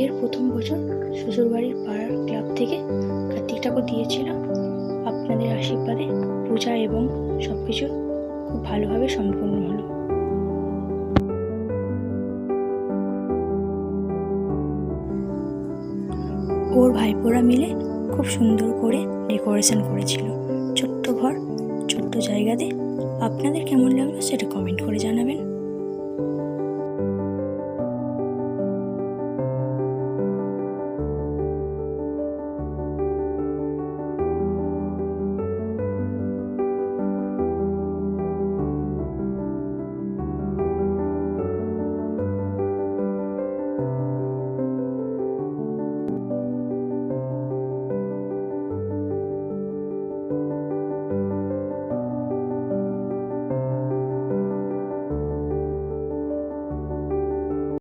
বিয়ের প্রথম বছর শ্বশুরবাড়ির পাড়ার ক্লাব থেকে কার্তিক ঠাকুর দিয়েছিল। আপনাদের আশীর্বাদে পূজা এবং সব কিছু খুব ভালোভাবে সম্পূর্ণ হলো। ওর ভাইপোরা মিলে খুব সুন্দর করে ডেকোরেশন করেছিল। ছোট্ট ঘর, ছোট্ট জায়গাতে। আপনাদের কেমন লাগলো সেটা কমেন্ট করে জানাবেন।